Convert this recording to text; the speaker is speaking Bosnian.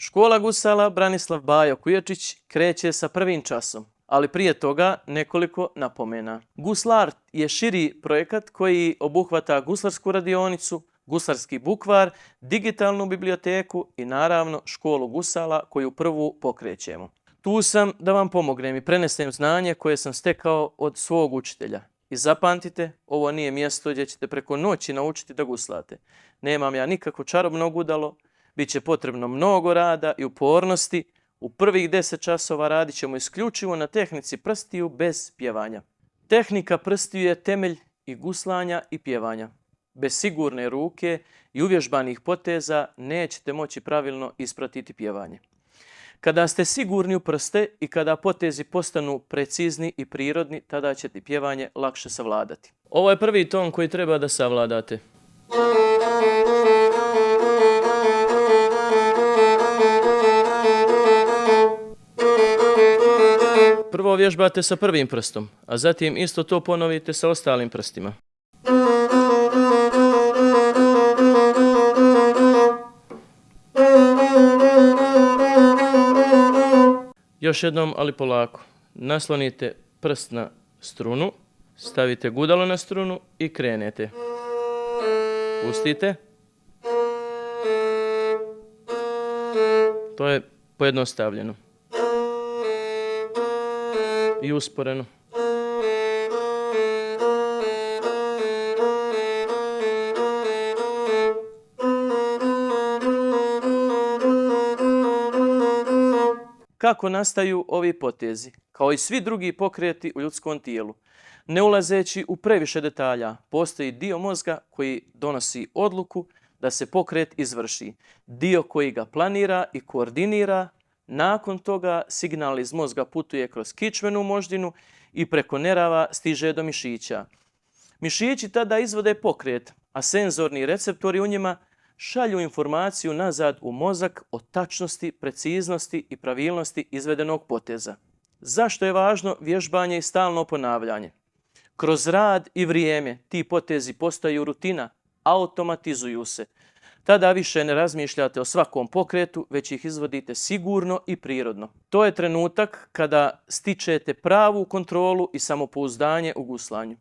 Škola gusala Branislav Bajo Kujačić kreće sa prvim časom, ali prije toga nekoliko napomena. Guslar je širi projekat koji obuhvata guslarsku radionicu, guslarski bukvar, digitalnu biblioteku i naravno školu gusala koju prvu pokrećemo. Tu sam da vam pomognem i prenesem znanje koje sam stekao od svog učitelja. I zapamtite, ovo nije mjesto gdje ćete preko noći naučiti da guslate. Nemam ja nikako čarobno gudalo, bit će potrebno mnogo rada i upornosti. U prvih 10 časova radit ćemo isključivo na tehnici prstiju bez pjevanja. Tehnika prstiju je temelj i guslanja i pjevanja. Bez sigurne ruke i uvježbanih poteza nećete moći pravilno ispratiti pjevanje. Kada ste sigurni u prste i kada potezi postanu precizni i prirodni, tada ćete pjevanje lakše savladati. Ovo je prvi ton koji treba da savladate. Prvo vježbate sa prvim prstom, a zatim isto to ponovite sa ostalim prstima. Još jednom, ali polako. Naslonite prst na strunu, stavite gudalo na strunu i krenete. Pustite. To je pojednostavljeno. I usporeno. Kako nastaju ovi potezi? Kao i svi drugi pokreti u ljudskom tijelu. Ne ulazeći u previše detalja, postoji dio mozga koji donosi odluku da se pokret izvrši. Dio koji ga planira i koordinira. Nakon toga signal iz mozga putuje kroz kičmenu moždinu i preko nerava stiže do mišića. Mišići tada izvode pokret, a senzorni receptori u njima šalju informaciju nazad u mozak o tačnosti, preciznosti i pravilnosti izvedenog poteza. Zašto je važno vježbanje i stalno ponavljanje? Kroz rad i vrijeme ti potezi postaju rutina, automatizuju se. Tada više ne razmišljate o svakom pokretu, već ih izvodite sigurno i prirodno. To je trenutak kada stičete pravu kontrolu i samopouzdanje u guslanju.